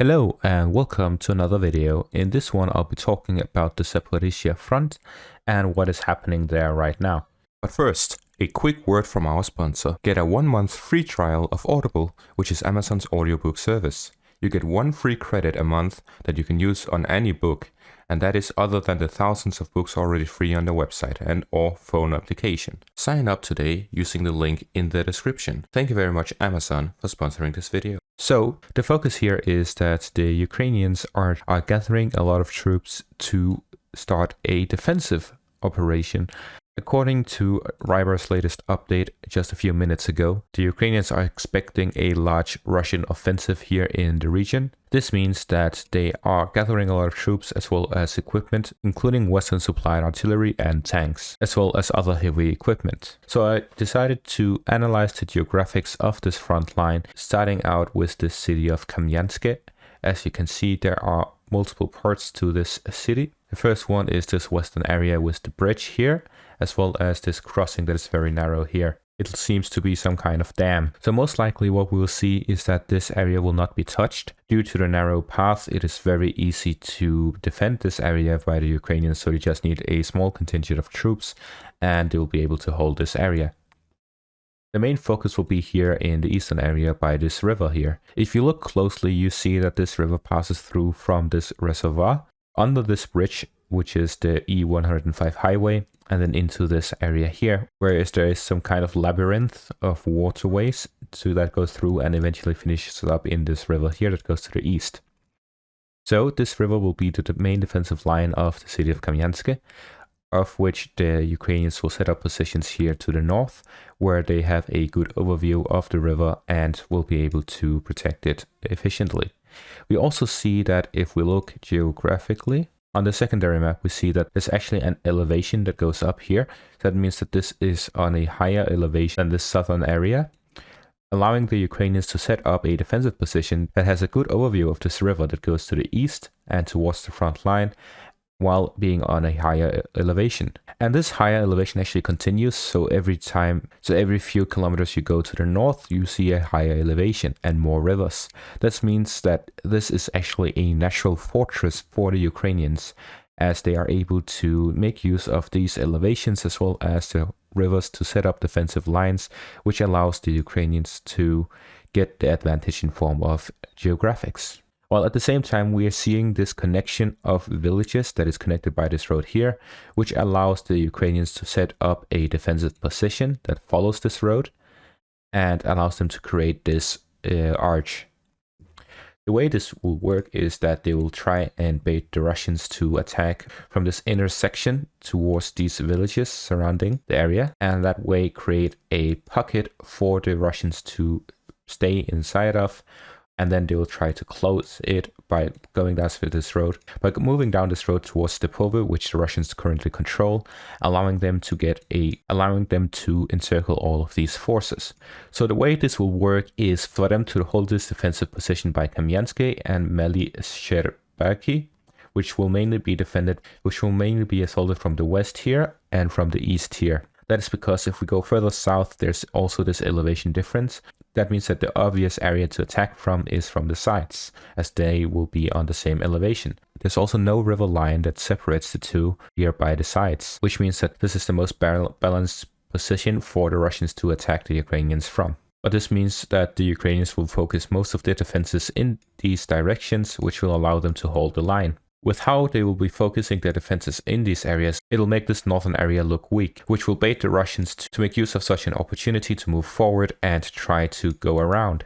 Hello and welcome to another video. In this one I'll be talking about the Zaporizhzhia front and what is happening there right now. But first, a quick word from our sponsor. Get a 1-month free trial of Audible, which is Amazon's audiobook service. You get 1 free credit a month that you can use on any book, and that is other than the thousands of books already free on their website and or phone application. Sign up today using the link in the description. Thank you very much Amazon for sponsoring this video. So the focus here is that the Ukrainians are gathering a lot of troops to start a defensive operation. According to Ryber's latest update just a few minutes ago, the Ukrainians are expecting a large Russian offensive here in the region. This means that they are gathering a lot of troops as well as equipment, including Western supplied artillery and tanks, as well as other heavy equipment. So I decided to analyze the geographics of this front line, starting out with the city of Kamyansk. As you can see, there are multiple parts to this city. The first one is this western area with the bridge here, as well as this crossing that is very narrow here. It seems to be some kind of dam. So most likely what we will see is that this area will not be touched. Due to the narrow path, it is very easy to defend this area by the Ukrainians, so they just need a small contingent of troops and they will be able to hold this area. The main focus will be here in the eastern area by this river here. If you look closely, you see that this river passes through from this reservoir under this bridge, which is the E105 highway, and then into this area here, whereas there is some kind of labyrinth of waterways that goes through and eventually finishes up in this river here that goes to the east. So this river will be the main defensive line of the city of Kamyansk, of which the Ukrainians will set up positions here to the north, where they have a good overview of the river and will be able to protect it efficiently. We also see that if we look geographically, on the secondary map we see that there's actually an elevation that goes up here. That means that this is on a higher elevation than this southern area, allowing the Ukrainians to set up a defensive position that has a good overview of this river that goes to the east and towards the front line, while being on a higher elevation. And this higher elevation actually continues, so every few kilometers you go to the north, you see a higher elevation and more rivers. This means that this is actually a natural fortress for the Ukrainians, as they are able to make use of these elevations as well as the rivers to set up defensive lines, which allows the Ukrainians to get the advantage in form of geographics. While at the same time we are seeing this connection of villages that is connected by this road here, which allows the Ukrainians to set up a defensive position that follows this road and allows them to create this arch. The way this will work is that they will try and bait the Russians to attack from this inner section towards these villages surrounding the area, and that way create a pocket for the Russians to stay inside of. And then they will try to close it by going down this road, by moving down this road towards Stepove, which the Russians currently control, allowing them to encircle all of these forces. So the way this will work is for them to hold this defensive position by Kamyansk and Mali Sherbaki, which will mainly be assaulted from the west here and from the east here. That is because if we go further south, there's also this elevation difference. That means that the obvious area to attack from is from the sides, as they will be on the same elevation. There's also no river line that separates the two here by the sides, which means that this is the most balanced position for the Russians to attack the Ukrainians from. But this means that the Ukrainians will focus most of their defenses in these directions, which will allow them to hold the line. With how they will be focusing their defenses in these areas, it'll make this northern area look weak, which will bait the Russians to make use of such an opportunity to move forward and try to go around.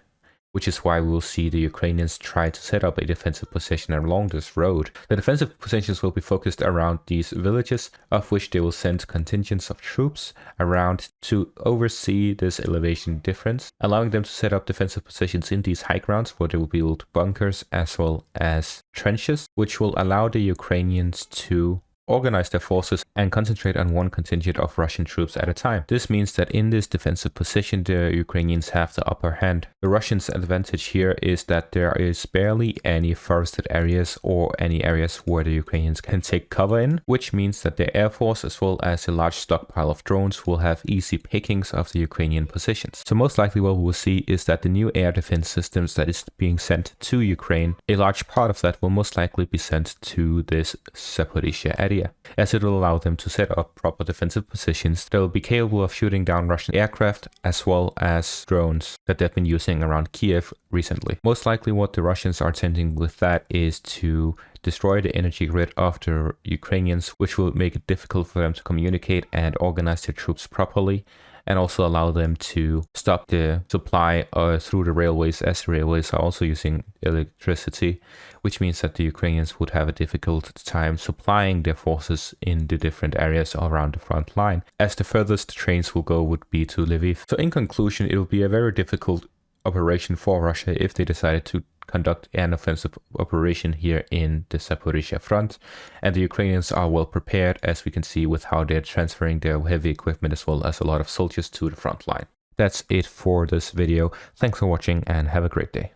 Which is why we will see the Ukrainians try to set up a defensive position along this road. The defensive positions will be focused around these villages, of which they will send contingents of troops around to oversee this elevation difference, allowing them to set up defensive positions in these high grounds where they will build bunkers as well as trenches, which will allow the Ukrainians to organize their forces and concentrate on one contingent of Russian troops at a time. This means that in this defensive position, the Ukrainians have the upper hand. The Russians' advantage here is that there is barely any forested areas or any areas where the Ukrainians can take cover in, which means that their air force as well as a large stockpile of drones will have easy pickings of the Ukrainian positions. So most likely what we will see is that the new air defense systems that is being sent to Ukraine, a large part of that will most likely be sent to this Zaporizhzhia area, as it will allow them to set up proper defensive positions that will be capable of shooting down Russian aircraft as well as drones that they've been using around Kiev recently. Most likely what the Russians are intending with that is to destroy the energy grid of the Ukrainians, which will make it difficult for them to communicate and organize their troops properly, and also allow them to stop the supply through the railways, as the railways are also using electricity, which means that the Ukrainians would have a difficult time supplying their forces in the different areas around the front line, as the furthest the trains will go would be to Lviv. So in conclusion, it will be a very difficult operation for Russia if they decided to conduct an offensive operation here in the Zaporizhzhia front, and the Ukrainians are well prepared, as we can see with how they're transferring their heavy equipment as well as a lot of soldiers to the front line. That's it for this video. Thanks for watching and have a great day.